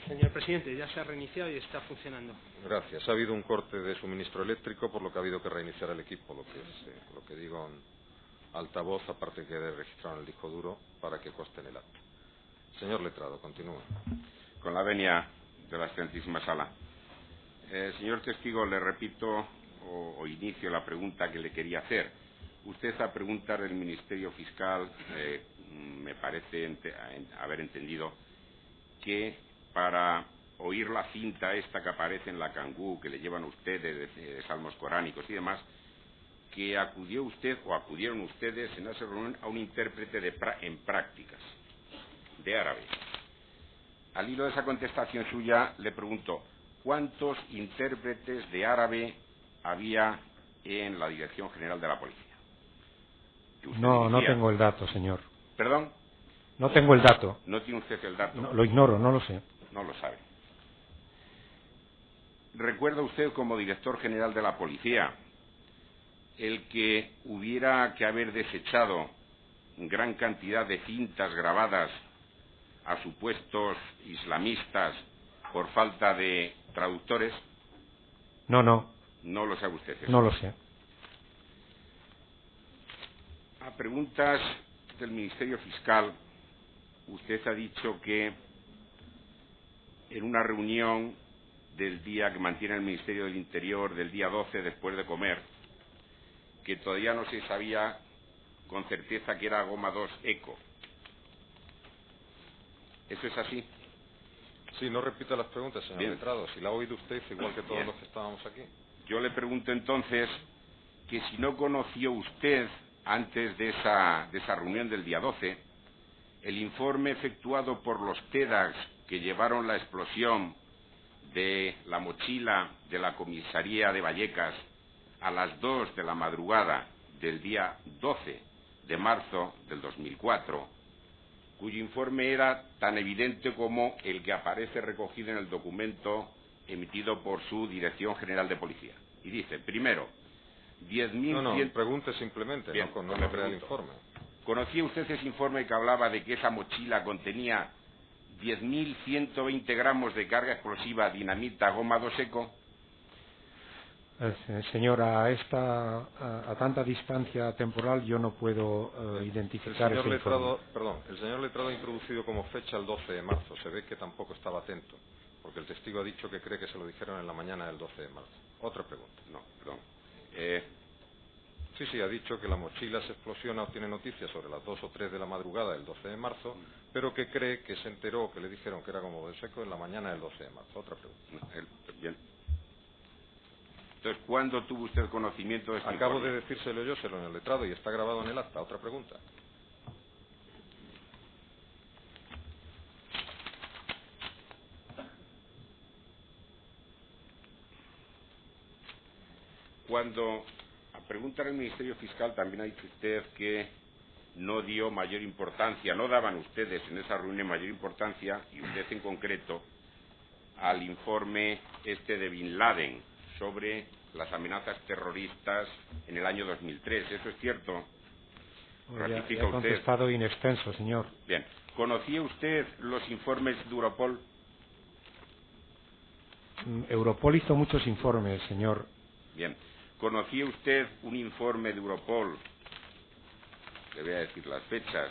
Señor presidente, ya se ha reiniciado y está funcionando. Gracias. Ha habido un corte de suministro eléctrico, por lo que ha habido que reiniciar el equipo, lo que digo en altavoz, aparte que he registrado en el disco duro, para que conste en el acta. Señor letrado, continúe. Con la venia de la excelentísima sala. Señor testigo, le repito o inicio la pregunta que le quería hacer. Usted, a preguntas del Ministerio Fiscal, me parece haber entendido que para oír la cinta esta que aparece en la Cangú, que le llevan ustedes de salmos coránicos y demás, que acudió usted o acudieron ustedes en esa reunión a un intérprete en prácticas de árabe. Al hilo de esa contestación suya, le pregunto, ¿cuántos intérpretes de árabe había en la Dirección General de la Policía? No tengo el dato, señor. ¿Perdón? No tengo el dato. ¿No tiene usted el dato? No, lo ignoro, no lo sé. No lo sabe. ¿Recuerda usted, como director general de la Policía, el que hubiera que haber desechado gran cantidad de cintas grabadas a supuestos islamistas por falta de traductores? No. No lo sabe usted eso. No lo sé. A preguntas del Ministerio Fiscal, usted ha dicho que en una reunión del día que mantiene el Ministerio del Interior, del día 12, después de comer, que todavía no se sabía con certeza que era goma 2 eco. ¿Eso es así? Sí, no repita las preguntas, señor letrado. Si la ha oído usted, igual que todos los que estábamos aquí. Yo le pregunto entonces que si no conoció usted, antes de esa reunión del día 12, el informe efectuado por los TEDAX que llevaron la explosión de la mochila de la comisaría de Vallecas a las 2 de la madrugada del día 12 de marzo del 2004, cuyo informe era tan evidente como el que aparece recogido en el documento emitido por su Dirección General de Policía. Y dice, primero, 10.100... No, pregunte simplemente, bien, no me crea el informe. ¿Conocía usted ese informe que hablaba de que esa mochila contenía 10.120 gramos de carga explosiva, dinamita, goma 2 eco? Señor, a tanta distancia temporal yo no puedo identificar ese informe. El señor letrado ha introducido como fecha el 12 de marzo. Se ve que tampoco estaba atento, porque el testigo ha dicho que cree que se lo dijeron en la mañana del 12 de marzo. Otra pregunta. No, perdón. Sí, ha dicho que la mochila se explosiona o tiene noticias sobre las 2 o 3 de la madrugada del 12 de marzo, pero que cree que se enteró, que le dijeron que era como de seco en la mañana del 12 de marzo. Otra pregunta. Bien. Entonces, ¿cuándo tuvo usted conocimiento de este Acabo informe? de decírselo yo, se lo en el letrado y está grabado en el acta. Otra pregunta. Cuando a preguntar al Ministerio Fiscal también ha dicho usted que no dio mayor importancia, no daban ustedes en esa reunión mayor importancia, y usted en concreto, al informe de Bin Laden sobre las amenazas terroristas en el año 2003. ¿Eso es cierto? ¿Ratifica usted? He contestado in extenso, señor. Bien. ¿Conocía usted los informes de Europol? Europol hizo muchos informes, señor. Bien. ¿Conocía usted un informe de Europol, le voy a decir las fechas,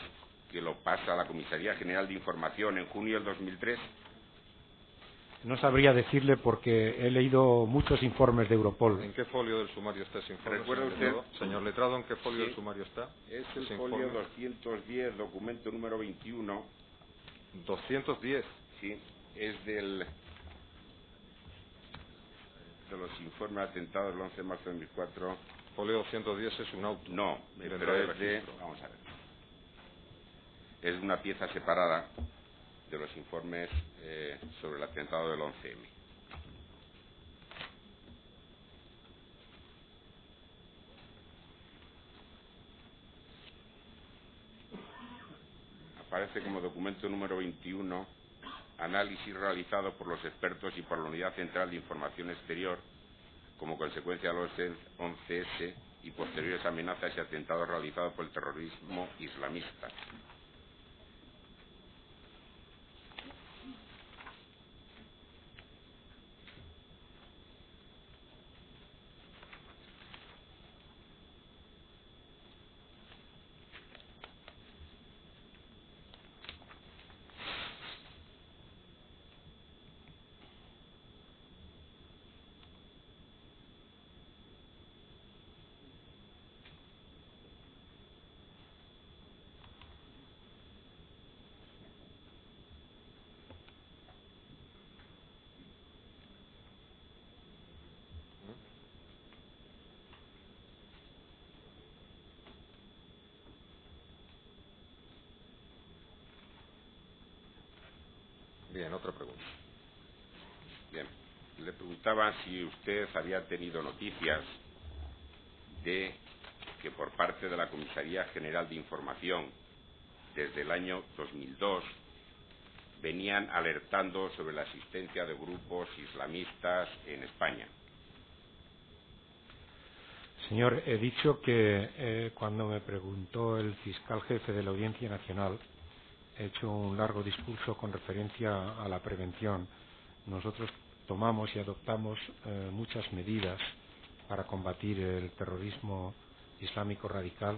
que lo pasa a la Comisaría General de Información en junio del 2003? No sabría decirle porque he leído muchos informes de Europol. ¿En qué folio del sumario está ese informe? ¿Recuerda usted? Señor letrado, ¿en qué folio del sumario está? Es el folio 210, documento número 21. 210. Sí, es de los informes de atentados del 11 de marzo de 2004. Folio 210 es un auto. No, pero es de... Vamos a ver. Es una pieza separada de los informes sobre el atentado del 11M. Aparece como documento número 21, análisis realizado por los expertos y por la Unidad Central de Información Exterior como consecuencia de los 11S y posteriores amenazas y atentados realizados por el terrorismo islamista. Bien, otra pregunta. Bien, le preguntaba si usted había tenido noticias de que por parte de la Comisaría General de Información, desde el año 2002, venían alertando sobre la existencia de grupos islamistas en España. Señor, he dicho que cuando me preguntó el fiscal jefe de la Audiencia Nacional, he hecho un largo discurso con referencia a la prevención. Nosotros tomamos y adoptamos muchas medidas para combatir el terrorismo islámico radical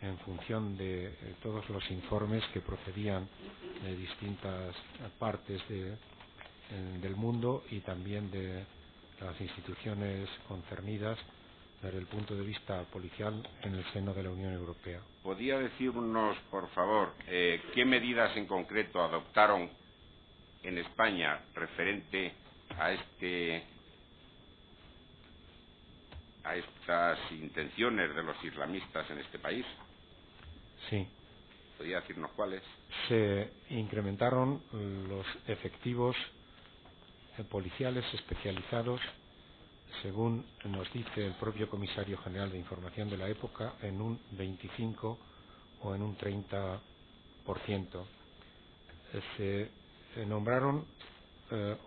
en función de todos los informes que procedían de distintas partes del mundo y también de las instituciones concernidas desde el punto de vista policial en el seno de la Unión Europea. ¿Podría decirnos, por favor, qué medidas en concreto adoptaron en España referente a estas intenciones de los islamistas en este país? Sí. ¿Podría decirnos cuáles? Se incrementaron los efectivos policiales especializados, según nos dice el propio Comisario General de Información de la época, en un 25 o en un 30%. Se nombraron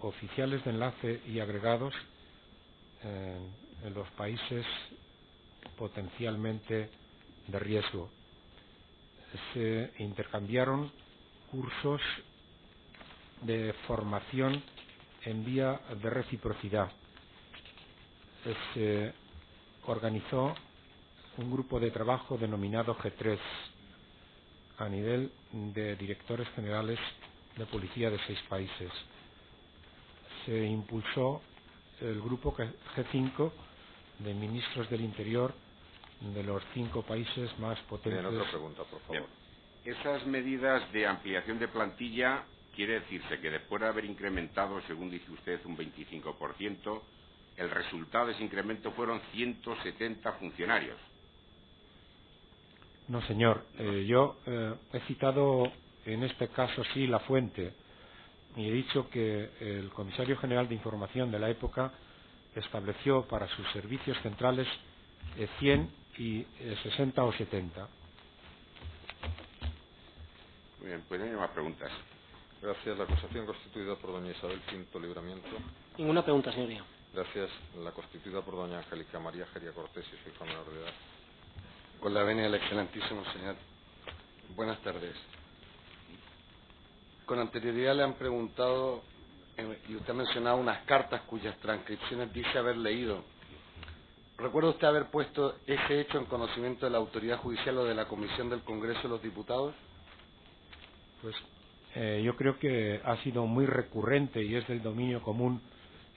oficiales de enlace y agregados en los países potencialmente de riesgo. Se intercambiaron cursos de formación en vía de reciprocidad. Se organizó un grupo de trabajo denominado G3 a nivel de directores generales de policía de 6 países. Se impulsó el grupo G5 de ministros del Interior de los 5 países más potentes. Bien, otra pregunta, por favor. Bien. Esas medidas de ampliación de plantilla, quiere decirse que después de haber incrementado, según dice usted, un 25%, el resultado de ese incremento fueron 170 funcionarios. No, señor. Yo he citado en este caso sí la fuente y he dicho que el Comisario General de Información de la época estableció para sus servicios centrales 100 y 60 o 70. Muy bien, pues no hay más preguntas. Gracias. La acusación constituida por doña Isabel Pinto Libramiento. Ninguna pregunta, señoría. Gracias. La constituida por doña Angélica María Geria Cortés y su hija menor de edad. Con la venia del excelentísimo señor. Buenas tardes. Con anterioridad le han preguntado, y usted ha mencionado unas cartas cuyas transcripciones dice haber leído. ¿Recuerda usted haber puesto ese hecho en conocimiento de la autoridad judicial o de la Comisión del Congreso de los Diputados? Pues yo creo que ha sido muy recurrente y es del dominio común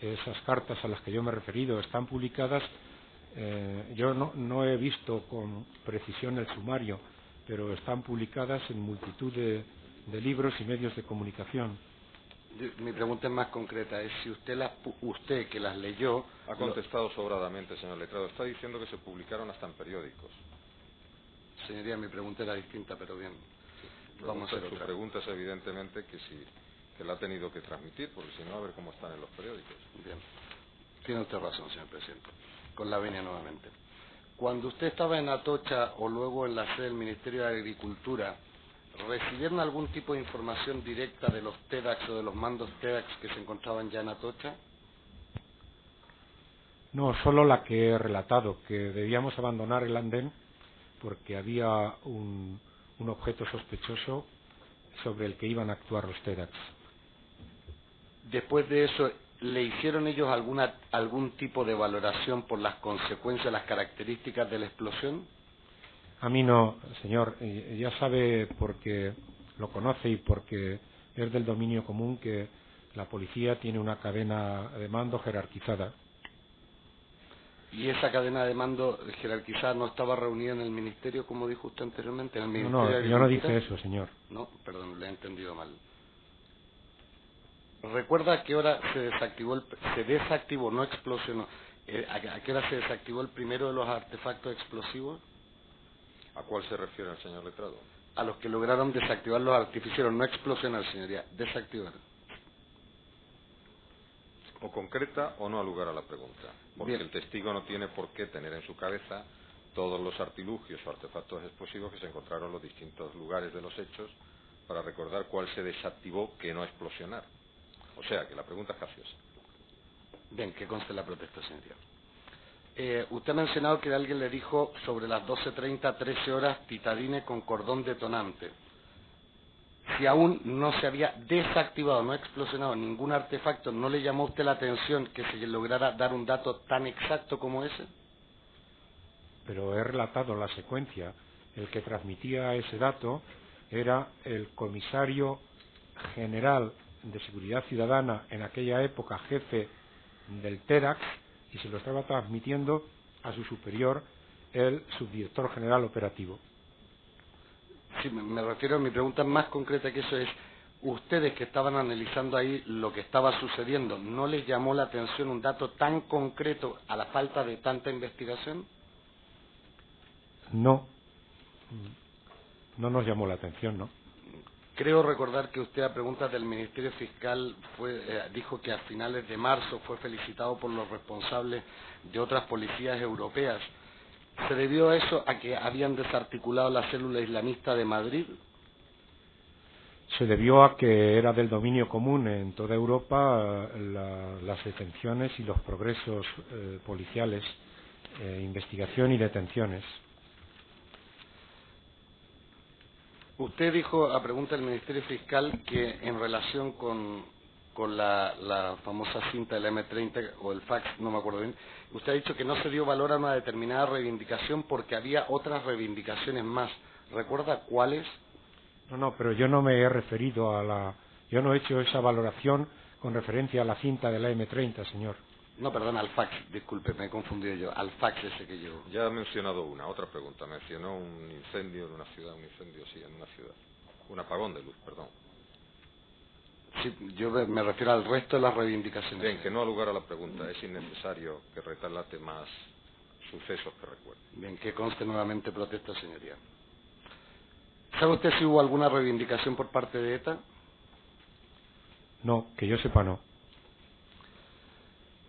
esas cartas a las que yo me he referido. Están publicadas, yo no he visto con precisión el sumario, pero están publicadas en multitud de libros y medios de comunicación. Mi pregunta es más concreta, es si usted que las leyó... Ha contestado sobradamente, señor letrado. Está diciendo que se publicaron hasta en periódicos. Señoría, mi pregunta era distinta, pero bien. Vamos a hacer otra. Su pregunta es evidentemente que la ha tenido que transmitir, porque si no, a ver cómo están en los periódicos. Bien. Tiene usted razón, señor presidente. Con la venia nuevamente. Cuando usted estaba en Atocha o luego en la sede del Ministerio de Agricultura, ¿recibieron algún tipo de información directa de los TEDx o de los mandos TEDx que se encontraban ya en Atocha? No, solo la que he relatado, que debíamos abandonar el andén porque había un objeto sospechoso sobre el que iban a actuar los TEDx. Después de eso, ¿le hicieron ellos algún tipo de valoración por las consecuencias, las características de la explosión? A mí no, señor. Ya sabe, porque lo conoce y porque es del dominio común, que la policía tiene una cadena de mando jerarquizada. ¿Y esa cadena de mando jerarquizada no estaba reunida en el Ministerio, como dijo usted anteriormente? ¿En el Ministerio de yo no Agricultura? dije eso, señor. No, perdón, le he entendido mal. ¿Recuerda a qué hora se desactivó, no explosionó, a qué hora se desactivó el primero de los artefactos explosivos? ¿A cuál se refiere el señor letrado? A los que lograron desactivar los artificieros, no explosionar, señoría, desactivar. o concreta o no ha lugar a la pregunta, porque Bien. el testigo no tiene por qué tener en su cabeza todos los artilugios o artefactos explosivos que se encontraron en los distintos lugares de los hechos para recordar cuál se desactivó que no explosionar. O sea, que la pregunta es capciosa. Bien, que conste la protesta, señoría. Usted ha mencionado que alguien le dijo sobre las 12:30, 13 horas, titadine con cordón detonante. Si aún no se había desactivado, no explosionado ningún artefacto, ¿no le llamó a usted la atención que se lograra dar un dato tan exacto como ese? Pero he relatado la secuencia. El que transmitía ese dato era el comisario general de Seguridad Ciudadana, en aquella época jefe del TERAX, y se lo estaba transmitiendo a su superior, el subdirector general operativo. Sí, me refiero, mi pregunta es más concreta que eso es, ustedes que estaban analizando ahí lo que estaba sucediendo, ¿no les llamó la atención un dato tan concreto a la falta de tanta investigación? No, no nos llamó la atención, ¿no? Creo recordar que usted a preguntas del Ministerio Fiscal dijo que a finales de marzo fue felicitado por los responsables de otras policías europeas. ¿Se debió a eso a que habían desarticulado la célula islamista de Madrid? Se debió a que era del dominio común en toda Europa las detenciones y los progresos policiales, investigación y detenciones. Usted dijo, a pregunta del Ministerio Fiscal, que en relación con la famosa cinta del M30 o el fax, no me acuerdo bien, usted ha dicho que no se dio valor a una determinada reivindicación porque había otras reivindicaciones más. ¿Recuerda cuáles? No, pero yo no me he referido yo no he hecho esa valoración con referencia a la cinta de la M30, señor. No, perdón, al fax, disculpe, me he confundido yo, al fax ese que yo... Ya ha mencionado otra pregunta. Mencionó un incendio en una ciudad, un incendio, sí, en una ciudad. Un apagón de luz, perdón. Sí, yo me refiero al resto de las reivindicaciones. Bien, que no ha lugar a la pregunta. Es innecesario que relate más sucesos que recuerde. Bien, que conste nuevamente protesta, señoría. ¿Sabe usted si hubo alguna reivindicación por parte de ETA? No, que yo sepa no.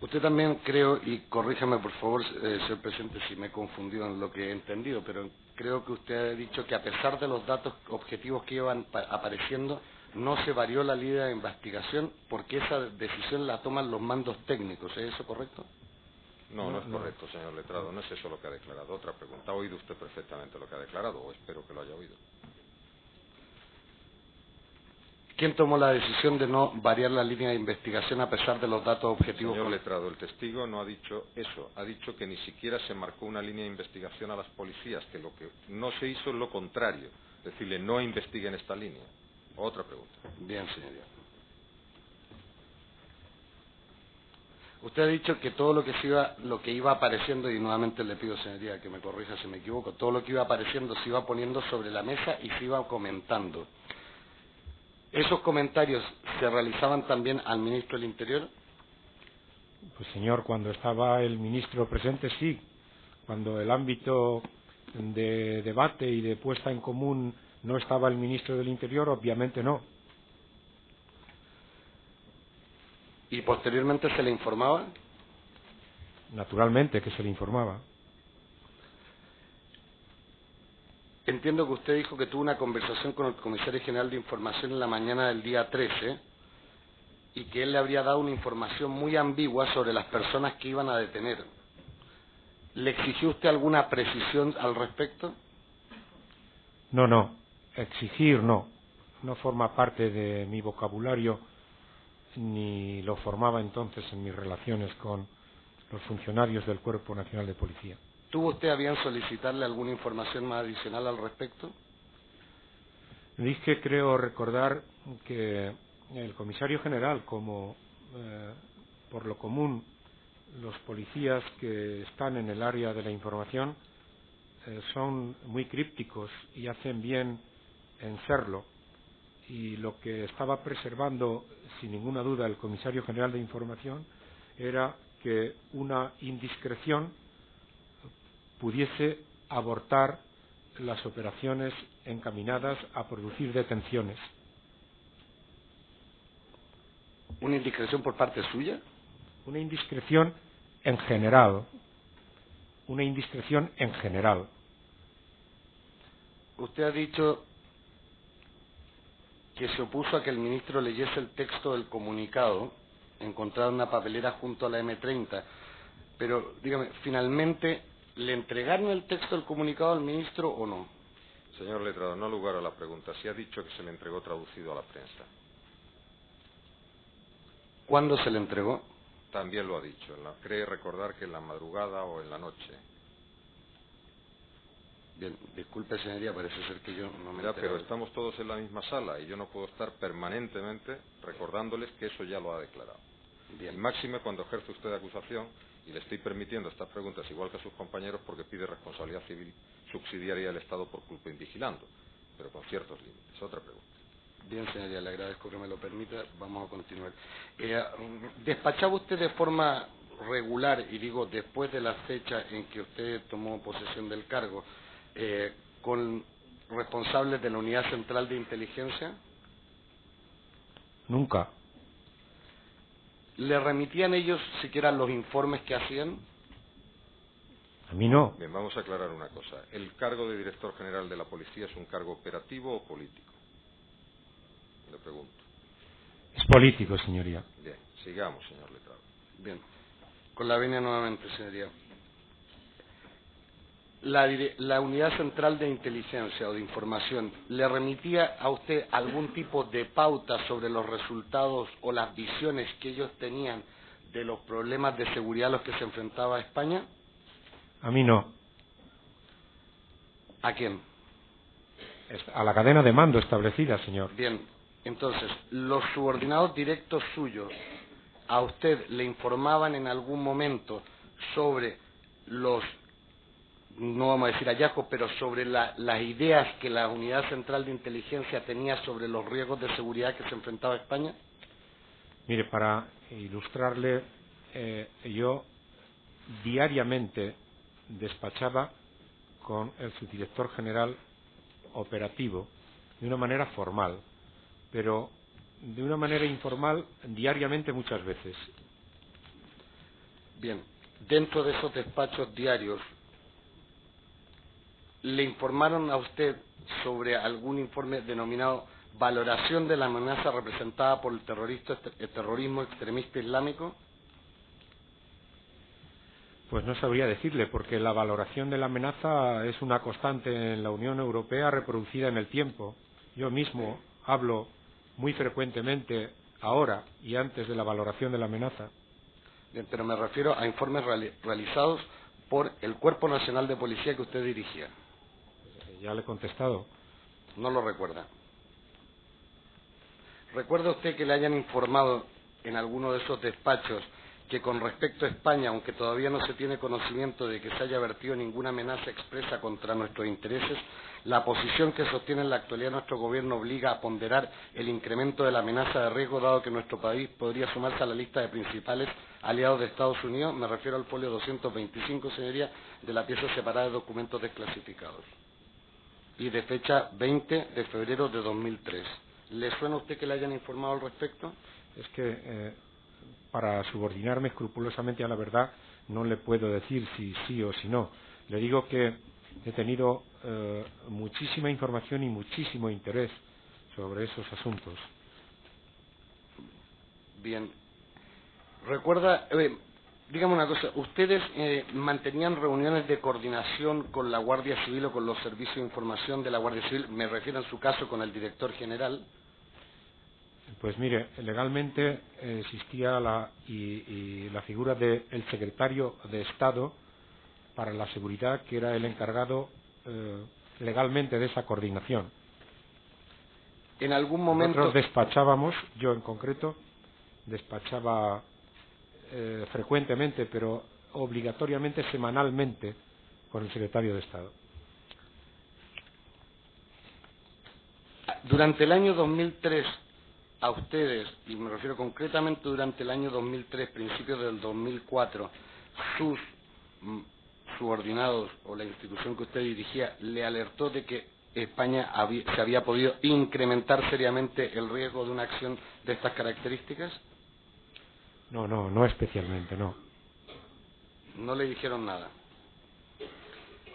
Usted también creo, y corríjame por favor, señor presidente, si me he confundido en lo que he entendido, pero creo que usted ha dicho que a pesar de los datos objetivos que iban apareciendo, no se varió la línea de investigación porque esa decisión la toman los mandos técnicos. ¿Es eso correcto? No es correcto, señor letrado. No es eso lo que ha declarado. Otra pregunta. ¿Ha oído usted perfectamente lo que ha declarado? O espero que lo haya oído. ¿Quién tomó la decisión de no variar la línea de investigación a pesar de los datos objetivos? Señor letrado, el testigo no ha dicho eso. Ha dicho que ni siquiera se marcó una línea de investigación a las policías, que lo que no se hizo es lo contrario. Decirle, no investiguen esta línea. Otra pregunta. Bien, señoría. Usted ha dicho que todo lo que iba apareciendo, y nuevamente le pido, señoría, que me corrija si me equivoco, todo lo que iba apareciendo se iba poniendo sobre la mesa y se iba comentando. ¿Esos comentarios se realizaban también al ministro del Interior? Pues señor, cuando estaba el ministro presente, sí. Cuando el ámbito de debate y de puesta en común no estaba el ministro del Interior, obviamente no. ¿Y posteriormente se le informaba? Naturalmente que se le informaba. Entiendo que usted dijo que tuvo una conversación con el comisario general de información en la mañana del día 13 y que él le habría dado una información muy ambigua sobre las personas que iban a detener. ¿Le exigió usted alguna precisión al respecto? No. Exigir no. No forma parte de mi vocabulario ni lo formaba entonces en mis relaciones con los funcionarios del Cuerpo Nacional de Policía. ¿Tuvo usted a bien solicitarle alguna información más adicional al respecto? Dije, creo recordar, que el comisario general, como por lo común los policías que están en el área de la información son muy crípticos y hacen bien en serlo, y lo que estaba preservando sin ninguna duda el comisario general de información era que una indiscreción pudiese abortar las operaciones encaminadas a producir detenciones. ¿Una indiscreción por parte suya? Una indiscreción en general. Una indiscreción en general. Usted ha dicho que se opuso a que el ministro leyese el texto del comunicado encontrado en una papelera junto a la M30. Pero, dígame, ¿finalmente le entregaron el texto del comunicado al ministro o no? Señor letrado, no ha lugar a la pregunta. Si ha dicho que se le entregó traducido a la prensa. ¿Cuándo se le entregó? También lo ha dicho. Cree recordar que en la madrugada o en la noche. Bien, disculpe, señoría, parece ser que yo no me Ya, entero. pero estamos todos en la misma sala y yo no puedo estar permanentemente recordándoles que eso ya lo ha declarado. Bien. Y máxime cuando ejerce usted acusación, y le estoy permitiendo estas preguntas igual que a sus compañeros porque pide responsabilidad civil subsidiaria del Estado por culpa invigilando, pero con ciertos límites. Otra pregunta. Bien, señoría, le agradezco que me lo permita. Vamos a continuar. ¿Despachaba usted de forma regular, y digo después de la fecha en que usted tomó posesión del cargo, con responsables de la Unidad Central de Inteligencia? Nunca. ¿Le remitían ellos siquiera los informes que hacían? A mí no. Bien, vamos a aclarar una cosa. ¿El cargo de director general de la policía es un cargo operativo o político? Le pregunto. Es político, señoría. Bien, sigamos, señor letrado. Bien. Con la venia nuevamente, señoría. La Unidad Central de Inteligencia o de Información, ¿le remitía a usted algún tipo de pauta sobre los resultados o las visiones que ellos tenían de los problemas de seguridad a los que se enfrentaba España? A mí no. ¿A quién? A la cadena de mando establecida, señor. Bien, entonces, ¿los subordinados directos suyos a usted le informaban en algún momento sobre los, no vamos a decir hallazgos, pero sobre las ideas que la Unidad Central de Inteligencia tenía sobre los riesgos de seguridad que se enfrentaba España? Mire, para ilustrarle, yo diariamente despachaba con el subdirector general operativo de una manera formal, pero de una manera informal diariamente muchas veces. Bien, dentro de esos despachos diarios, ¿le informaron a usted sobre algún informe denominado valoración de la amenaza representada por el terrorismo extremista islámico? Pues no sabría decirle, porque la valoración de la amenaza es una constante en la Unión Europea reproducida en el tiempo. Yo mismo hablo muy frecuentemente ahora y antes de la valoración de la amenaza. Bien, pero me refiero a informes realizados por el Cuerpo Nacional de Policía que usted dirigía. Ya le he contestado. No lo recuerda. ¿Recuerda usted que le hayan informado en alguno de esos despachos que con respecto a España, aunque todavía no se tiene conocimiento de que se haya vertido ninguna amenaza expresa contra nuestros intereses, la posición que sostiene en la actualidad nuestro gobierno obliga a ponderar el incremento de la amenaza de riesgo, dado que nuestro país podría sumarse a la lista de principales aliados de Estados Unidos? Me refiero al folio 225, señoría, de la pieza separada de documentos desclasificados, y de fecha 20 de febrero de 2003. ¿Le suena a usted que le hayan informado al respecto? Es que para subordinarme escrupulosamente a la verdad no le puedo decir si sí o si no. Le digo que he tenido muchísima información y muchísimo interés sobre esos asuntos. Bien. Recuerda, dígame una cosa, ¿ustedes mantenían reuniones de coordinación con la Guardia Civil o con los servicios de información de la Guardia Civil? Me refiero en su caso con el director general. Pues mire, legalmente existía la figura del secretario de Estado para la seguridad, que era el encargado legalmente de esa coordinación. En algún momento... Nosotros despachábamos, yo en concreto, despachaba frecuentemente, pero obligatoriamente semanalmente, con el secretario de Estado. Durante el año 2003, a ustedes, y me refiero concretamente durante el año 2003, principios del 2004, sus subordinados o la institución que usted dirigía le alertó de que España se había podido incrementar seriamente el riesgo de una acción de estas características. No especialmente, no. No le dijeron nada.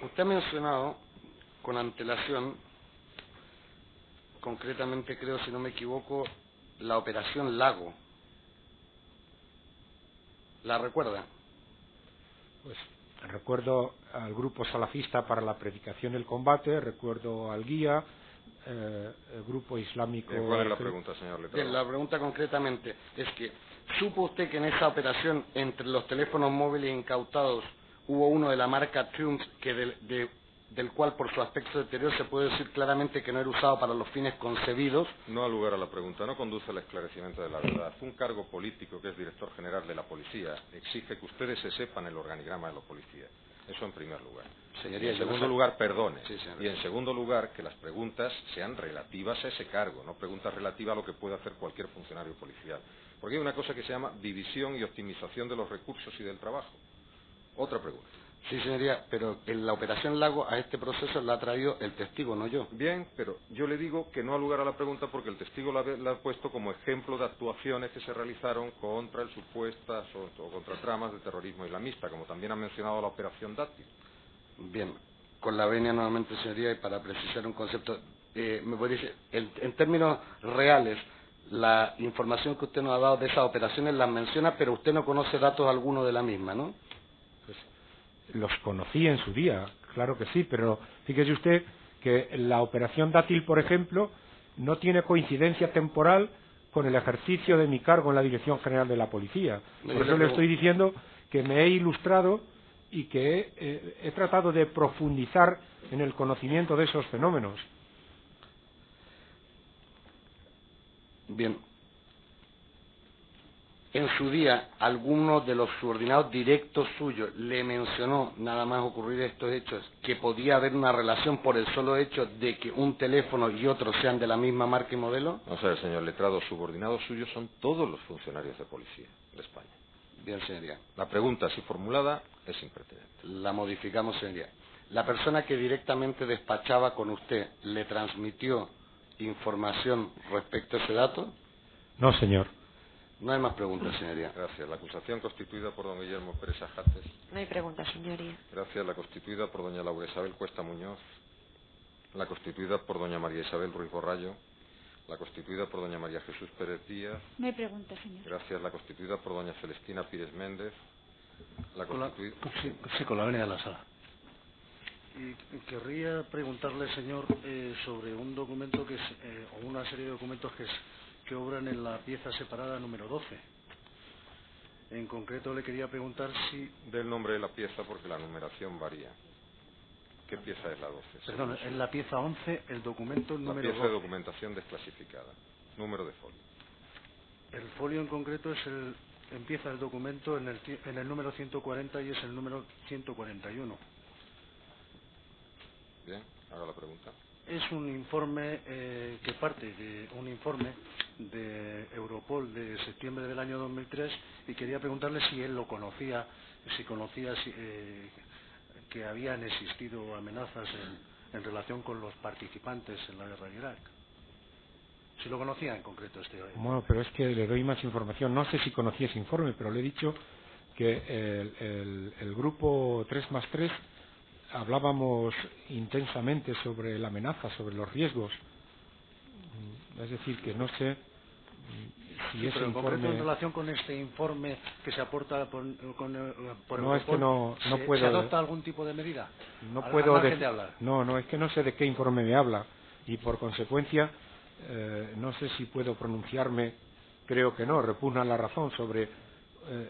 Usted ha mencionado con antelación, concretamente creo, si no me equivoco, la operación Lago. ¿La recuerda? Pues recuerdo al grupo salafista para la predicación del combate, recuerdo al guía, el grupo islámico. ¿Cuál es la pregunta, señor Letrado? Bien, la pregunta concretamente es que ¿supo usted que en esa operación entre los teléfonos móviles incautados hubo uno de la marca Triumph que del cual por su aspecto exterior se puede decir claramente que no era usado para los fines concebidos? No ha lugar a la pregunta, no conduce al esclarecimiento de la verdad. Un cargo político que es director general de la policía exige que ustedes se sepan el organigrama de los policías. Eso en primer lugar. Señoría, y en segundo lugar, perdone. Sí, y en segundo lugar, que las preguntas sean relativas a ese cargo, no preguntas relativas a lo que puede hacer cualquier funcionario policial. Porque hay una cosa que se llama división y optimización de los recursos y del trabajo. Otra pregunta. Sí, señoría, pero en la operación Lago a este proceso la ha traído el testigo, no yo. Bien, pero yo le digo que no ha lugar a la pregunta porque el testigo la ha puesto como ejemplo de actuaciones que se realizaron contra el supuestas o contra tramas de terrorismo islamista, como también ha mencionado la operación Dátil. Bien, con la venia nuevamente, señoría, y para precisar un concepto, me puede decir, en términos reales, la información que usted nos ha dado de esas operaciones las menciona, pero usted no conoce datos alguno de la misma, ¿no? Pues los conocí en su día, claro que sí, pero fíjese usted que la operación Dátil, por ejemplo, no tiene coincidencia temporal con el ejercicio de mi cargo en la Dirección General de la Policía. Por eso le estoy diciendo que me he ilustrado y que he tratado de profundizar en el conocimiento de esos fenómenos. Bien. En su día, alguno de los subordinados directos suyos le mencionó, nada más ocurrir estos hechos, que podía haber una relación por el solo hecho de que un teléfono y otro sean de la misma marca y modelo. O sea, señor Letrado, subordinados suyos son todos los funcionarios de policía de España. Bien, señoría. La pregunta, así formulada, es impertinente. La modificamos, señoría. La persona que directamente despachaba con usted le transmitió información respecto a ese dato. No, señor. No hay más preguntas, señoría. Gracias. La acusación constituida por don Guillermo Pérez Ajates. No hay pregunta, señoría. Gracias. La constituida por doña Laura Isabel Cuesta Muñoz. La constituida por doña María Isabel Ruiz Borrallo. La constituida por doña María Jesús Pérez Díaz. No hay pregunta, señor. Gracias. La constituida por doña Celestina Pires Méndez. La constituida... Sí, con la venia de la sala. Y querría preguntarle, señor, sobre un documento que es, o una serie de documentos que obran en la pieza separada número 12. En concreto le quería preguntar si... Del nombre de la pieza porque la numeración varía. ¿Qué pieza es la 12? Perdón, en la pieza 11, el documento número 12. La pieza de documentación desclasificada. Número de folio. El folio en concreto es empieza el documento en el número 140 y es el número 141. Bien, haga la pregunta. Es un informe que parte de un informe de Europol de septiembre del año 2003 y quería preguntarle si él lo conocía, si conocía que habían existido amenazas en relación con los participantes en la guerra de Irak. Si lo conocía en concreto este. Bueno, pero es que le doy más información. No sé si conocía ese informe, pero le he dicho que el grupo 3+3 hablábamos intensamente sobre la amenaza, sobre los riesgos. Es decir, que no sé si sí, ese pero informe... en concreto en relación con este informe que se aporta por no, es que no puedo... ¿Se adopta algún tipo de medida? No puedo... de hablar. No, es que no sé de qué informe me habla y por consecuencia no sé si puedo pronunciarme, creo que no, repugna la razón sobre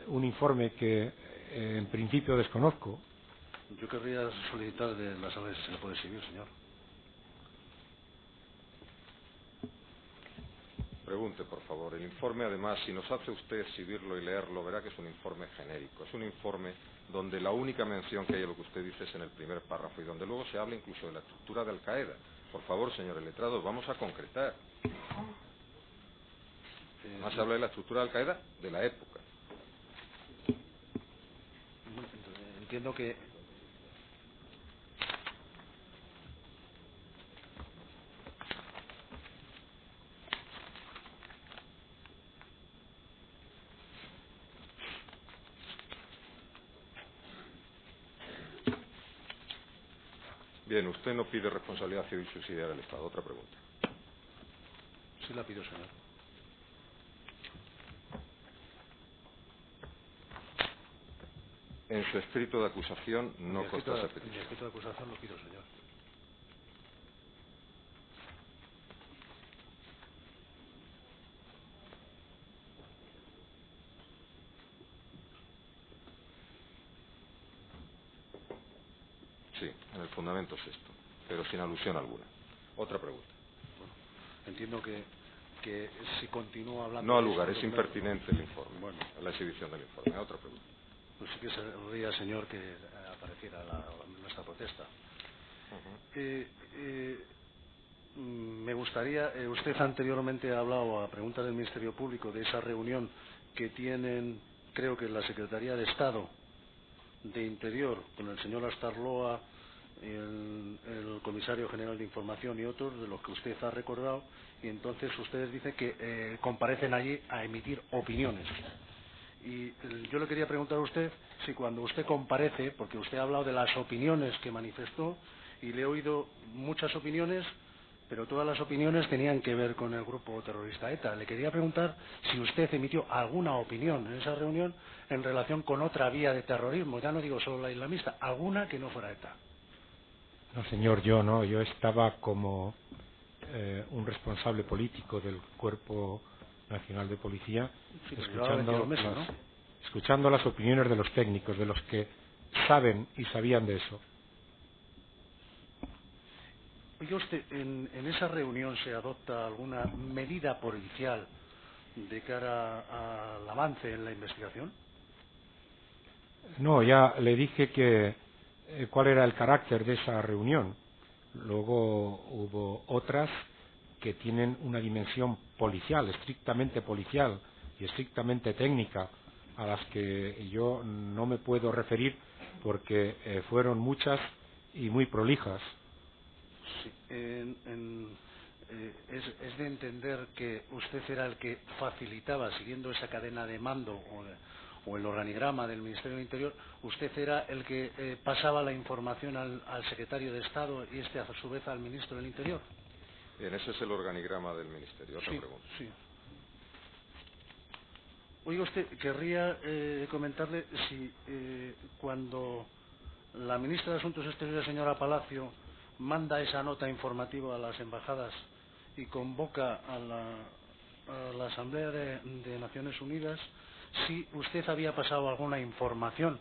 un informe que en principio desconozco. Yo querría solicitar de la sala si se le puede seguir, señor. Pregunte, por favor. El informe, además, si nos hace usted exhibirlo y leerlo, verá que es un informe genérico. Es un informe donde la única mención que hay a lo que usted dice es en el primer párrafo y donde luego se habla incluso de la estructura de Al-Qaeda. Por favor, señor letrado, vamos a concretar. Además se habla de la estructura de Al-Qaeda de la época. Entiendo que... Bien, usted no pide responsabilidad civil subsidiaria del Estado. Otra pregunta. Sí la pido, señor. En su escrito de acusación no consta esa Mi petición. escrito de acusación lo pido, señor. Sí, en el fundamento sexto, pero sin alusión alguna. Otra pregunta. Bueno, entiendo que si continúa hablando... No al de lugar, esto, es impertinente el informe, Bueno, la exhibición del informe. Otra pregunta. pues sí que sería, señor, que apareciera nuestra protesta. Me gustaría, usted anteriormente ha hablado a preguntas del Ministerio Público de esa reunión que tienen, creo que la Secretaría de Estado de Interior, con el señor Astarloa, el comisario general de Información y otros, de los que usted ha recordado, y entonces ustedes dicen que comparecen allí a emitir opiniones. Y yo le quería preguntar a usted si cuando usted comparece, porque usted ha hablado de las opiniones que manifestó, y le he oído muchas opiniones, pero todas las opiniones tenían que ver con el grupo terrorista ETA. Le quería preguntar si usted emitió alguna opinión en esa reunión en relación con otra vía de terrorismo, ya no digo solo la islamista, alguna que no fuera ETA. No, señor, yo no. Yo estaba como un responsable político del Cuerpo Nacional de Policía, Sí, escuchando escuchando las opiniones de los técnicos, de los que saben y sabían de eso. Oye, usted, ¿en esa reunión se adopta alguna medida policial de cara al avance en la investigación? No, ya le dije que cuál era el carácter de esa reunión. Luego hubo otras que tienen una dimensión policial, estrictamente policial y estrictamente técnica, a las que yo no me puedo referir porque fueron muchas y muy prolijas. Sí. Es de entender que usted era el que facilitaba, siguiendo esa cadena de mando o el organigrama del Ministerio del Interior, usted era el que pasaba la información al secretario de Estado y este a su vez al ministro del Interior. Bien, ese es el organigrama del Ministerio. Otra pregunta. Sí. Oiga, usted, querría comentarle si cuando la ministra de Asuntos Exteriores, señora Palacio, manda esa nota informativa a las embajadas y convoca a la Asamblea de Naciones Unidas, si usted había pasado alguna información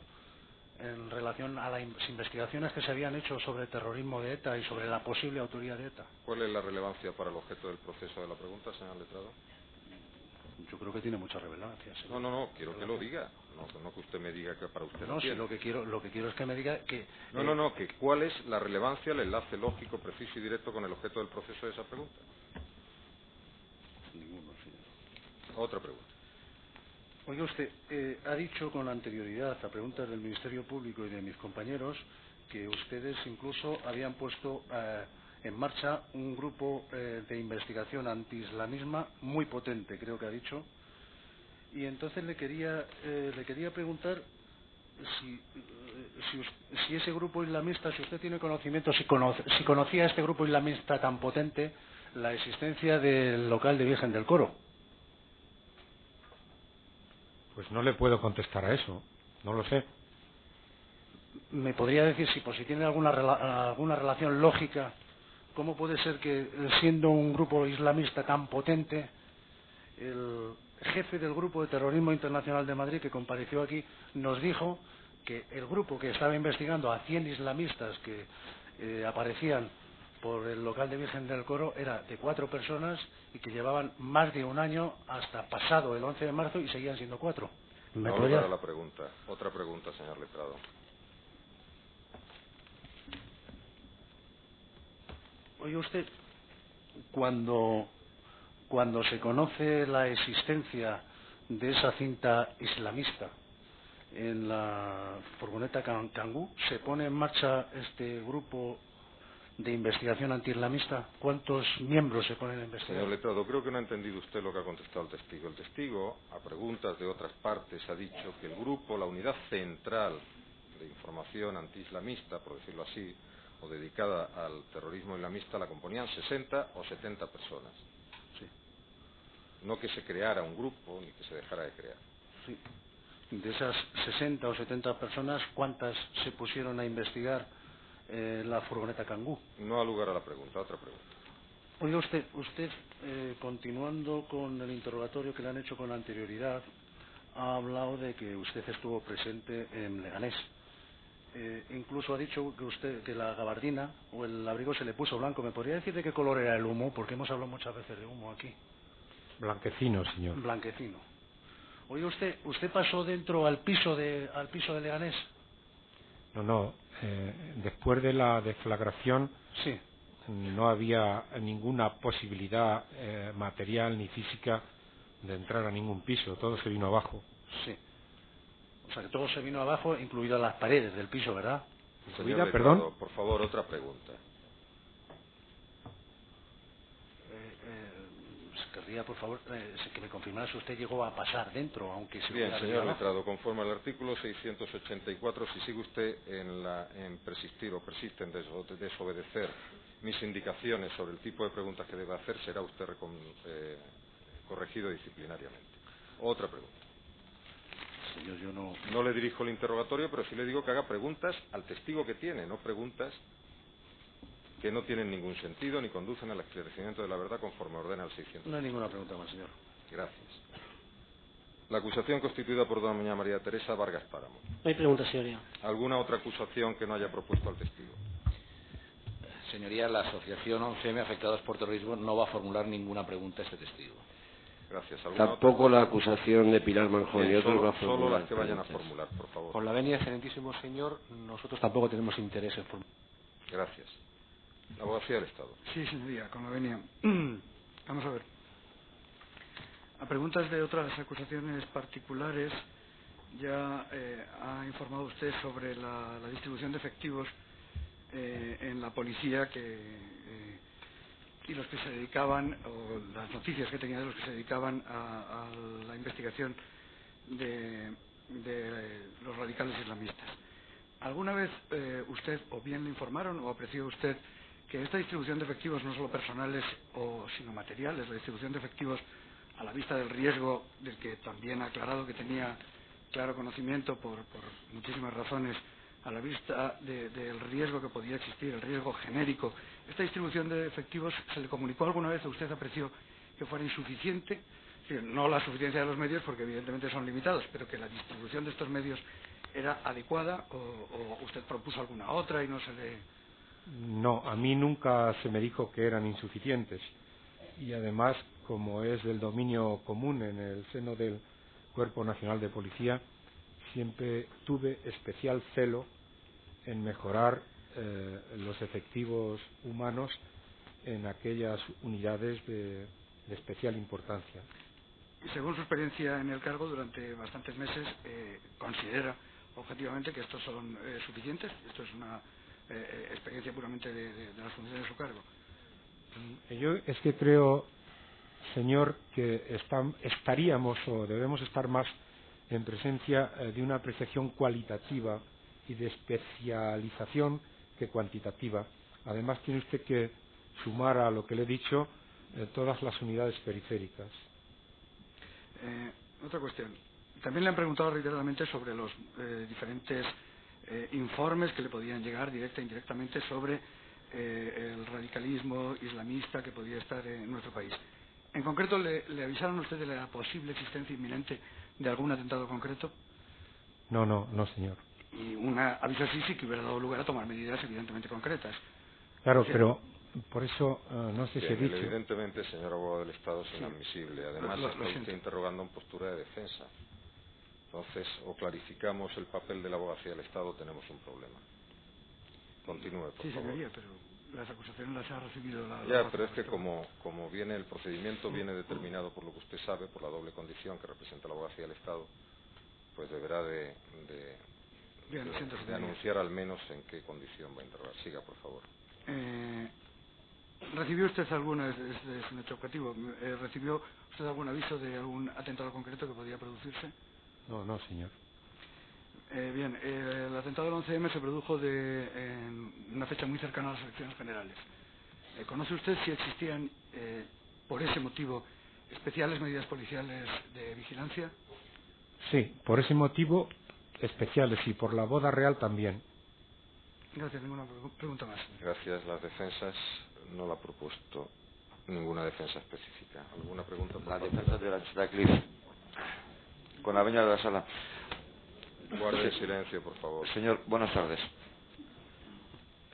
en relación a las investigaciones que se habían hecho sobre el terrorismo de ETA y sobre la posible autoría de ETA. ¿Cuál es la relevancia para el objeto del proceso de la pregunta, señor letrado? Yo creo que tiene mucha relevancia. Señor. No, quiero que lo diga. No que usted me diga que para usted no sí, tiene. lo que quiero es que me diga que... que cuál es la relevancia, el enlace lógico, preciso y directo con el objeto del proceso de esa pregunta. Ninguno, señor. Otra pregunta. Oiga usted, ha dicho con anterioridad a preguntas del Ministerio Público y de mis compañeros que ustedes incluso habían puesto en marcha un grupo de investigación anti-islamismo muy potente, creo que ha dicho. Y entonces le quería preguntar si ese grupo islamista, si usted tiene conocimiento, si conocía este grupo islamista tan potente, la existencia del local de Virgen del Coro. Pues no le puedo contestar a eso, no lo sé. ¿Me podría decir si tiene alguna relación lógica? ¿Cómo puede ser que, siendo un grupo islamista tan potente, el jefe del Grupo de Terrorismo Internacional de Madrid, que compareció aquí, nos dijo que el grupo que estaba investigando a 100 islamistas que aparecían por el local de Virgen del Coro era de 4 personas y que llevaban más de un año hasta pasado el 11 de marzo y seguían siendo 4? Para la pregunta. Otra pregunta, señor letrado. Oye usted, cuando se conoce la existencia de esa cinta islamista en la furgoneta Kangoo, ¿se pone en marcha este grupo de investigación antiislamista? ¿Cuántos miembros se ponen a investigar? Señor letrado, creo que no ha entendido usted lo que ha contestado el testigo. El testigo, a preguntas de otras partes, ha dicho que el grupo, la unidad central de información antiislamista, por decirlo así, o dedicada al terrorismo islamista la componían 60 o 70 personas. Sí. No que se creara un grupo ni que se dejara de crear. Sí. De esas 60 o 70 personas, ¿cuántas se pusieron a investigar la furgoneta Kangoo? No ha lugar a la pregunta, otra pregunta. Oiga, usted continuando con el interrogatorio que le han hecho con anterioridad, ha hablado de que usted estuvo presente en Leganés. Incluso ha dicho que la gabardina o el abrigo se le puso blanco. ¿Me podría decir de qué color era el humo? Porque hemos hablado muchas veces de humo aquí. Blanquecino, señor. Blanquecino. Oye, ¿usted pasó dentro al piso de Leganés? No. Después de la deflagración, Sí. no había ninguna posibilidad material ni física de entrar a ningún piso. Todo se vino abajo. Sí. O sea, que todo se vino abajo, incluidas las paredes del piso, ¿verdad? Señor Letrado, perdón. por favor, otra pregunta. Querría, por favor, que me confirmara si usted llegó a pasar dentro, aunque se Bien, hubiera señor venido Letrado, abajo. conforme al artículo 684, si sigue usted en persistir o persiste en desobedecer mis indicaciones sobre el tipo de preguntas que debe hacer, será usted corregido disciplinariamente. Otra pregunta. Señor, yo no... No le dirijo el interrogatorio, pero sí le digo que haga preguntas al testigo que tiene, no preguntas que no tienen ningún sentido ni conducen al esclarecimiento de la verdad conforme ordena el 600. No hay ninguna pregunta más, señor. Gracias. La acusación constituida por doña María Teresa Vargas Páramo. No hay pregunta, señoría. ¿Alguna otra acusación que no haya propuesto al testigo? Señoría, la Asociación 11M Afectados por Terrorismo no va a formular ninguna pregunta a este testigo. Gracias. Tampoco la acusación de Pilar Manjón y otros va a formular. Solo las que vayan a formular, por favor. Por la venia, excelentísimo señor, nosotros tampoco tenemos interés en formular. Gracias. La abogacía del Estado. Sí, señoría, con la venia. Vamos a ver. A preguntas de otras acusaciones particulares, ya ha informado usted sobre la distribución de efectivos en la policía y los que se dedicaban, o las noticias que tenía de los que se dedicaban a la investigación de los radicales islamistas. ¿Alguna vez usted o bien le informaron o apreció usted que esta distribución de efectivos, no solo personales sino materiales, la distribución de efectivos a la vista del riesgo, del que también ha aclarado que tenía claro conocimiento por muchísimas razones, a la vista del riesgo que podía existir, el riesgo genérico, esta distribución de efectivos, ¿se le comunicó alguna vez o usted apreció que fuera insuficiente? No la suficiencia de los medios, porque evidentemente son limitados, pero que la distribución de estos medios era adecuada, o usted propuso alguna otra y no se le... No, a mí nunca se me dijo que eran insuficientes. Y además, como es del dominio común en el seno del Cuerpo Nacional de Policía, siempre tuve especial celo en mejorar los efectivos humanos en aquellas unidades de especial importancia. Y según su experiencia en el cargo durante bastantes meses, ¿considera objetivamente que estos son suficientes? ¿Esto es una experiencia puramente de las funciones de su cargo? Yo es que creo, señor, que estaríamos o debemos estar más en presencia de una apreciación cualitativa y de especialización que cuantitativa. Además, tiene usted que sumar a lo que le he dicho todas las unidades periféricas. Otra cuestión. También le han preguntado reiteradamente sobre los diferentes informes que le podían llegar directa e indirectamente sobre el radicalismo islamista que podía estar en nuestro país. En concreto, ¿le avisaron a usted de la posible existencia inminente de algún atentado concreto? No, señor. Y un aviso así sí que hubiera dado lugar a tomar medidas evidentemente concretas. Claro, pero por eso no sé si he dicho. Evidentemente, señor abogado del Estado, es inadmisible. Además, está usted interrogando en postura de defensa. Entonces, o clarificamos el papel de la abogacía del Estado, tenemos un problema. Continúe, por favor. Sí, señoría, pero las acusaciones las ha recibido la... Ya, pero es que como viene el procedimiento, viene determinado por lo que usted sabe, por la doble condición que representa la abogacía del Estado, pues deberá de anunciar al menos en qué condición va a interrogar. Siga, por favor. ¿Recibió usted alguna, es un hecho objetivo, recibió usted algún aviso de algún atentado concreto que podía producirse? No, señor. Bien, el atentado del 11M se produjo en una fecha muy cercana a las elecciones generales. ¿Conoce usted si existían, por ese motivo, especiales medidas policiales de vigilancia? Sí, por ese motivo especiales y por la boda real también. Gracias, ninguna pregunta más. Gracias. Las defensas no la ha propuesto ninguna defensa específica. ¿Alguna pregunta? La defensa de la Cliff. Con la venia de la sala. Guarde silencio, por favor. Señor, buenas tardes.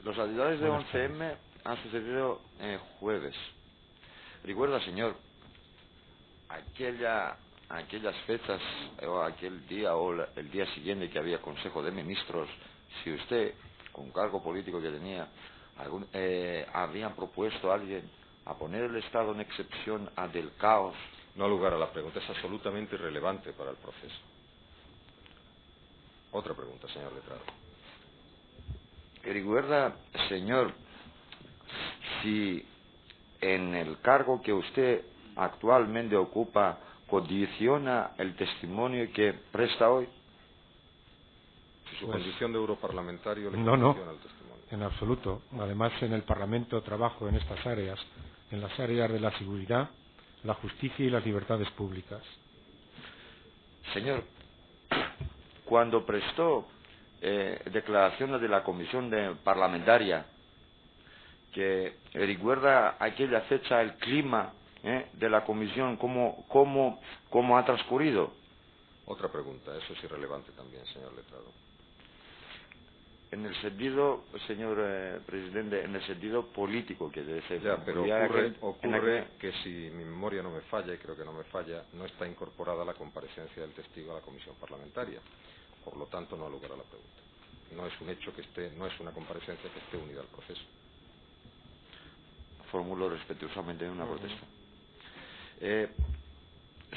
Los atentados de 11M han sucedido en jueves. Recuerda, señor, aquellas fechas o aquel día o el día siguiente que había Consejo de Ministros, si usted, con cargo político que tenía, habían propuesto a alguien a poner el Estado en excepción a del caos. No ha lugar a la pregunta, es absolutamente irrelevante para el proceso. Otra pregunta, señor letrado. Recuerda, señor, si en el cargo que usted actualmente ocupa condiciona el testimonio que presta hoy. Si su condición de europarlamentario le no, condiciona el testimonio. En absoluto. Además, en el Parlamento trabajo en estas áreas, en las áreas de la seguridad, la justicia y las libertades públicas. Señor, cuando prestó declaraciones de la comisión parlamentaria, que recuerda aquella fecha, el clima de la comisión, cómo ha transcurrido. Otra pregunta, eso es irrelevante también, señor letrado. En el sentido, señor presidente, en el sentido político que debe ser. Ya, pero ocurre que si mi memoria no me falla, y creo que no me falla, no está incorporada la comparecencia del testigo a la comisión parlamentaria. Por lo tanto, no ha lugar a la pregunta. No es un hecho que esté, no es una comparecencia que esté unida al proceso. Formulo respetuosamente una protesta.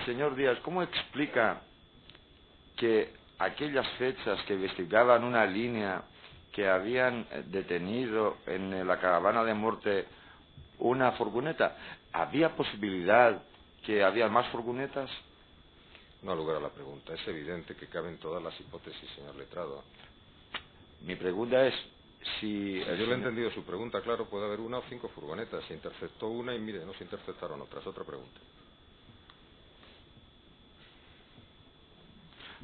Señor Díaz, ¿cómo explica que aquellas fechas que investigaban una línea que habían detenido en la caravana de muerte una furgoneta, había posibilidad que había más furgonetas? No ha lugar a la pregunta. Es evidente que caben todas las hipótesis, señor letrado. Mi pregunta es si... Yo le he entendido su pregunta, claro, puede haber una o 5 furgonetas. Se interceptó una y mire, no se interceptaron otras. Otra pregunta.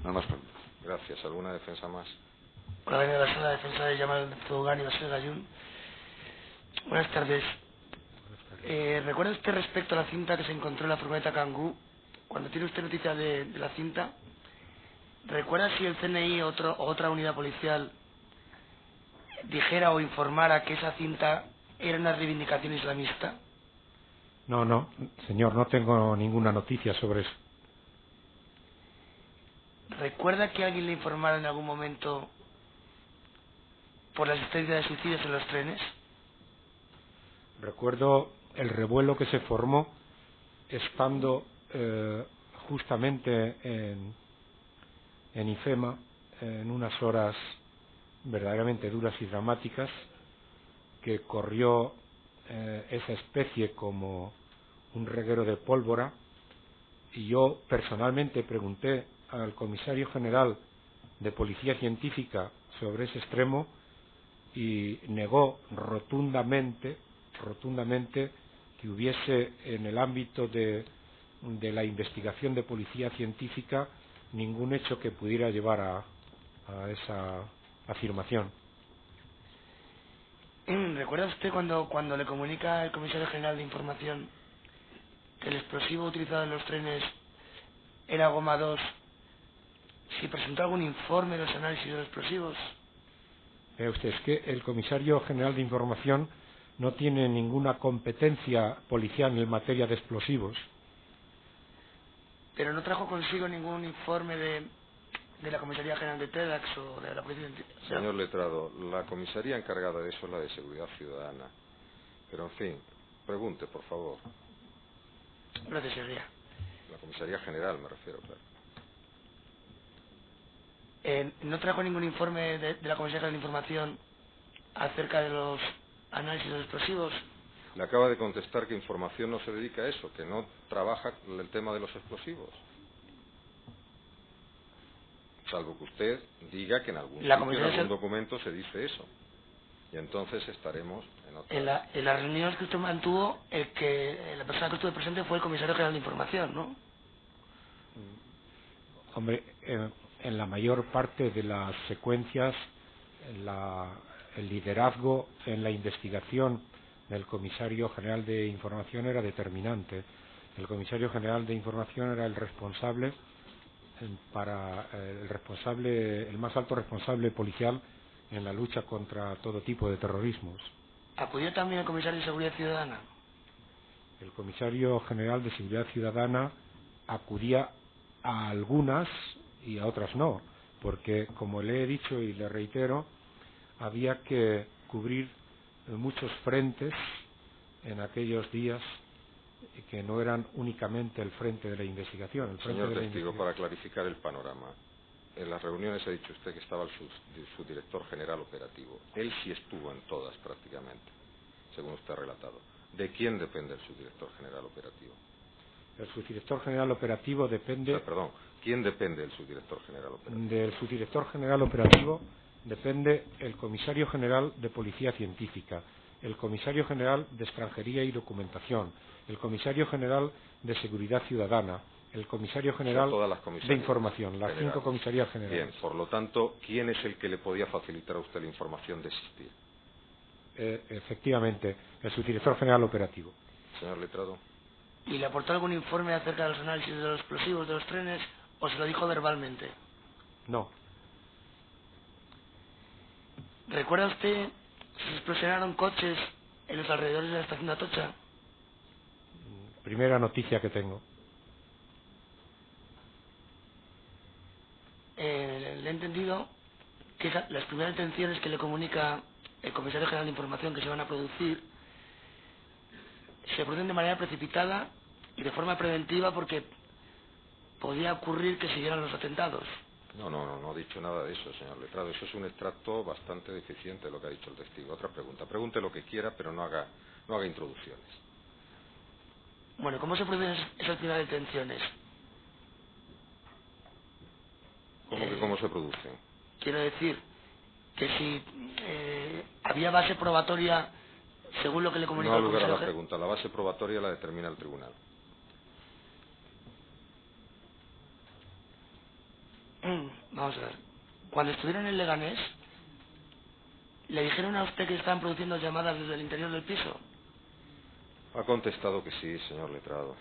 No más preguntas. Gracias. ¿Alguna defensa más? Por la venia de la sala, defensa de Yamal Zougan y Basel Gayún. Buenas tardes. ¿Recuerda usted respecto a la cinta que se encontró en la furgoneta Kangoo? Cuando tiene usted noticia de la cinta, ¿recuerda si el CNI o otra unidad policial dijera o informara que esa cinta era una reivindicación islamista? No, señor, no tengo ninguna noticia sobre eso. ¿Recuerda que alguien le informara en algún momento por la existencia de suicidios en los trenes? Recuerdo el revuelo que se formó estando justamente en IFEMA, en unas horas verdaderamente duras y dramáticas, que corrió esa especie como un reguero de pólvora, y yo personalmente pregunté al comisario general de Policía Científica sobre ese extremo y negó rotundamente que hubiese en el ámbito de la investigación de policía científica ningún hecho que pudiera llevar a esa afirmación. ¿Recuerda usted cuando le comunica el comisario general de información que el explosivo utilizado en los trenes era goma 2, si presentó algún informe de los análisis de los explosivos? Vea usted, es que el comisario general de información no tiene ninguna competencia policial en materia de explosivos. ¿Pero no trajo consigo ningún informe de la Comisaría General de TEDx o de la Policía Científica? Señor letrado, la comisaría encargada de eso es la de Seguridad Ciudadana. Pero, en fin, pregunte, por favor. Gracias, señoría. La comisaría general, me refiero, claro. ¿No trajo ningún informe de la Comisaría General de Información acerca de los análisis de los explosivos? Le acaba de contestar que información no se dedica a eso, que no trabaja el tema de los explosivos. salvo que usted diga que en algún La sitio, en comisión algún documento se dice eso. Y entonces estaremos en otra. En las reuniones que usted mantuvo, la persona que estuvo presente fue el comisario general de información, ¿no? Hombre, en la mayor parte de las secuencias, el liderazgo en la investigación del comisario general de información era determinante. El comisario general de información era el responsable el más alto responsable policial en la lucha contra todo tipo de terrorismos. ¿Acudió también el comisario de Seguridad Ciudadana? El comisario general de Seguridad Ciudadana acudía a algunas y a otras no, porque, como le he dicho y le reitero, había que cubrir muchos frentes en aquellos días que no eran únicamente el frente de la investigación. Señor testigo, para clarificar el panorama, en las reuniones ha dicho usted que estaba su director general operativo. Él sí estuvo en todas prácticamente, según usted ha relatado. ¿De quién depende el subdirector general operativo? El subdirector general operativo depende... perdón, ¿quién depende del subdirector general operativo? Del subdirector general operativo depende el comisario general de Policía Científica, el comisario general de Extranjería y Documentación, el comisario general de Seguridad Ciudadana, el comisario general de Información, las 5 comisarías generales. Bien, por lo tanto, ¿quién es el que le podía facilitar a usted la información de existir? Efectivamente, el subdirector general operativo. Señor letrado. ¿Y le aportó algún informe acerca de los análisis de los explosivos de los trenes o se lo dijo verbalmente? No. ¿Recuerda usted si se explosionaron coches en los alrededores de la estación de Atocha? Primera noticia que tengo. Le he entendido que las primeras intenciones que le comunica el comisario general de información que se van a producir se producen de manera precipitada y de forma preventiva porque podía ocurrir que siguieran los atentados. No he dicho nada de eso, señor letrado. Eso es un extracto bastante deficiente de lo que ha dicho el testigo. Otra pregunta. Pregunte lo que quiera, pero no haga introducciones. Bueno, ¿cómo se producen esas primeras detenciones? ¿Cómo que cómo se producen? Quiero decir que si había base probatoria, según lo que le comunicó el comisario... No ha lugar a la pregunta. La base probatoria la determina el tribunal. Vamos a ver. Cuando estuvieron en Leganés, ¿le dijeron a usted que estaban produciendo llamadas desde el interior del piso? Ha contestado que sí, señor letrado.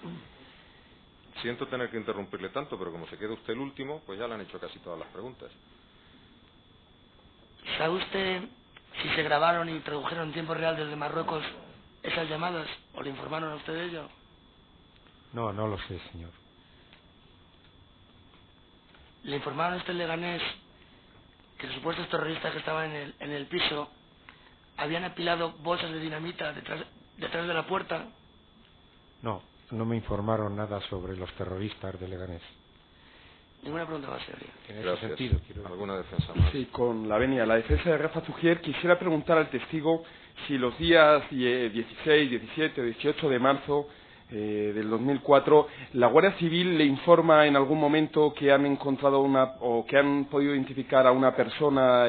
Siento tener que interrumpirle tanto, pero como se queda usted el último, pues ya le han hecho casi todas las preguntas. ¿Sabe usted si se grabaron y tradujeron en tiempo real desde Marruecos esas llamadas? ¿O le informaron a usted de ello? No lo sé, señor. ¿Le informaron a usted en Leganés que los supuestos terroristas que estaban en el piso habían apilado bolsas de dinamita detrás de la puerta? No me informaron nada sobre los terroristas de Leganés. Ninguna pregunta más seria. En ese sentido, ¿Alguna defensa más? Sí, con la venia. La defensa de Rafa Zugier quisiera preguntar al testigo si los días 16, 17 o 18 de marzo del 2004 la Guardia Civil le informa en algún momento que han encontrado o que han podido identificar a una persona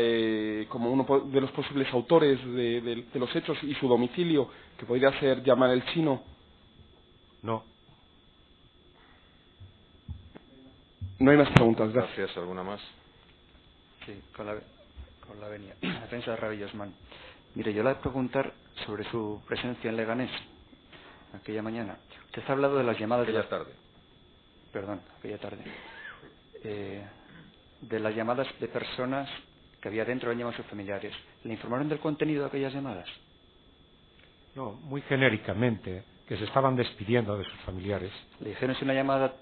como uno de los posibles autores de los hechos y su domicilio, que podría ser Yamal el Chino. No. No hay más preguntas, gracias. Gracias. ¿Alguna más? Sí, con la venia. La defensa de Rabi Osman. Mire, yo le voy a preguntar sobre su presencia en Leganés aquella mañana. Usted ha hablado de las llamadas... Aquella tarde. Perdón, aquella tarde. De las llamadas de personas que había dentro, han llamado a sus familiares. ¿Le informaron del contenido de aquellas llamadas? No, muy genéricamente, que se estaban despidiendo de sus familiares. ¿Le dijeron si una llamada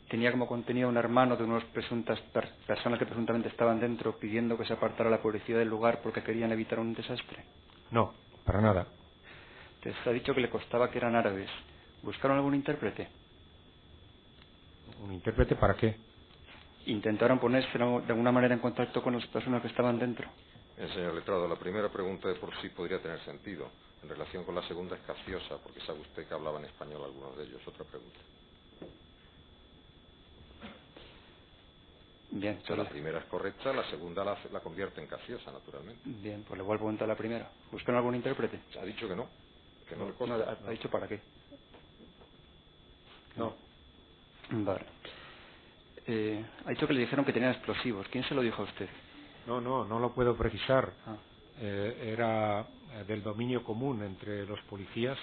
tenía como contenido un hermano de unas presuntas personas que presuntamente estaban dentro pidiendo que se apartara la policía del lugar porque querían evitar un desastre? No, para nada. Usted ha dicho que le costaba que eran árabes. ¿Buscaron algún intérprete? ¿Un intérprete para qué? ¿Intentaron ponerse de alguna manera en contacto con las personas que estaban dentro? Señor letrado, la primera pregunta de por sí podría tener sentido. En relación con la segunda es capciosa, porque sabe usted que hablaban español algunos de ellos. Otra pregunta. Bien, O sea, la primera es correcta, la segunda la convierte en capciosa, naturalmente. Bien, pues le vuelvo a preguntar la primera. ¿Buscan algún intérprete? Ha dicho que no le No, consta. ha dicho para qué. No. Vale. Ha dicho que le dijeron que tenían explosivos. ¿Quién se lo dijo a usted? No lo puedo precisar. Ah. Era del dominio común entre los policías.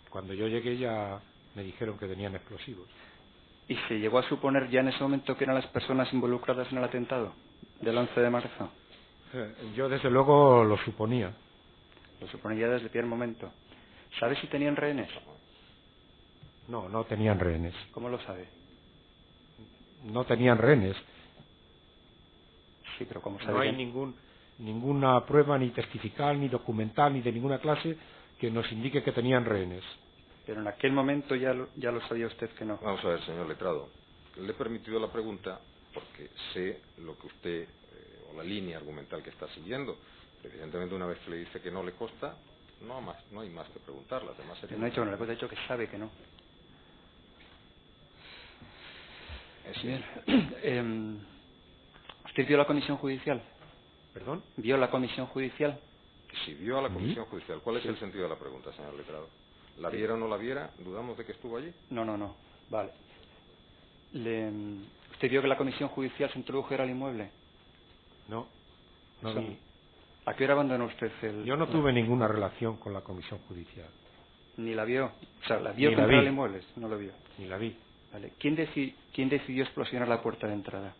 Cuando yo llegué ya me dijeron que tenían explosivos. ¿Y se llegó a suponer ya en ese momento que eran las personas involucradas en el atentado del 11 de marzo? Yo desde luego lo suponía. Lo suponía desde el primer momento. ¿Sabe si tenían rehenes? No tenían rehenes. ¿Cómo lo sabe? No tenían rehenes. Sí, pero ¿cómo sabe? No hay ninguna prueba ni testifical, ni documental, ni de ninguna clase que nos indique que tenían rehenes. Pero en aquel momento ya lo sabía usted que no. Vamos a ver, señor letrado. Le he permitido la pregunta porque sé lo que usted, o la línea argumental que está siguiendo. Evidentemente, una vez que le dice que no le consta, no hay más que preguntarla. Además, sería No he dicho que sabe que no. Bien. ¿Usted vio la comisión judicial? ¿Perdón? ¿Vio la comisión judicial? Que si vio a la comisión judicial. ¿Cuál es el sentido de la pregunta, señor letrado? ¿La viera o no la viera? ¿Dudamos de que estuvo allí? No. Vale. ¿Usted vio que la comisión judicial se introdujera al inmueble? No vi. ¿A qué hora abandonó usted Yo no tuve ninguna relación con la comisión judicial. ¿Ni la vio? O sea, ¿la vio Ni que la entró vi. al inmueble? No lo vio. Ni la vi. Vale. ¿Quién decidió explosionar la puerta de entrada?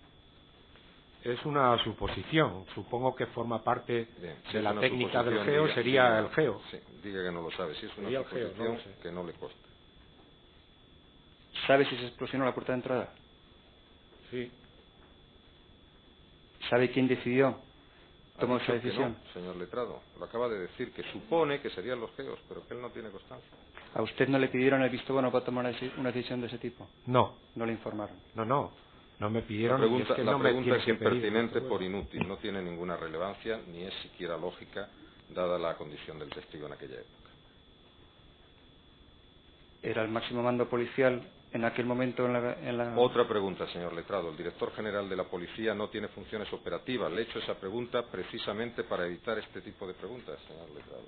Es una suposición. Supongo que forma parte de la una técnica del suposición, geo, diga, sería el geo. Sí, diga que no lo sabe. Si es una Sería el geo, suposición no lo sé. que no le consta. ¿Sabe si se explosionó la puerta de entrada? Sí. ¿Sabe quién decidió? ¿Tomó esa decisión? No, señor letrado. Lo acaba de decir, que supone que serían los geos, pero que él no tiene constancia. ¿A usted no le pidieron el visto bueno para tomar una decisión de ese tipo? No. ¿No le informaron? No me pidieron. La pregunta, y es que no me pregunta es tienen que pedir, impertinente por por inútil. No tiene ninguna relevancia, ni es siquiera lógica, dada la condición del testigo en aquella época. ¿Era el máximo mando policial en aquel momento en la... Otra pregunta, señor letrado. El director general de la policía no tiene funciones operativas. Le he hecho esa pregunta precisamente para evitar este tipo de preguntas, señor letrado.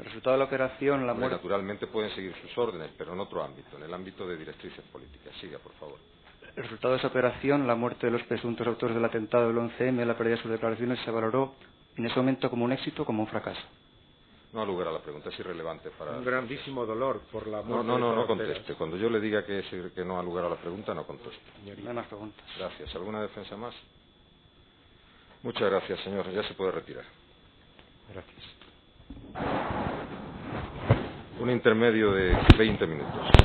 El resultado de la operación, la muerte... Naturalmente pueden seguir sus órdenes, pero en otro ámbito, en el ámbito de directrices políticas. Siga, por favor. El resultado de esa operación, la muerte de los presuntos autores del atentado del 11M, la pérdida de sus declaraciones, se valoró en ese momento como un éxito o como un fracaso. No ha lugar a la pregunta, es irrelevante para... Un grandísimo dolor por la muerte. No conteste. Cuando yo le diga que no ha lugar a la pregunta, no conteste. No hay más preguntas. Gracias. ¿Alguna defensa más? Muchas gracias, señor. Ya se puede retirar. Gracias. Un intermedio de 20 minutos.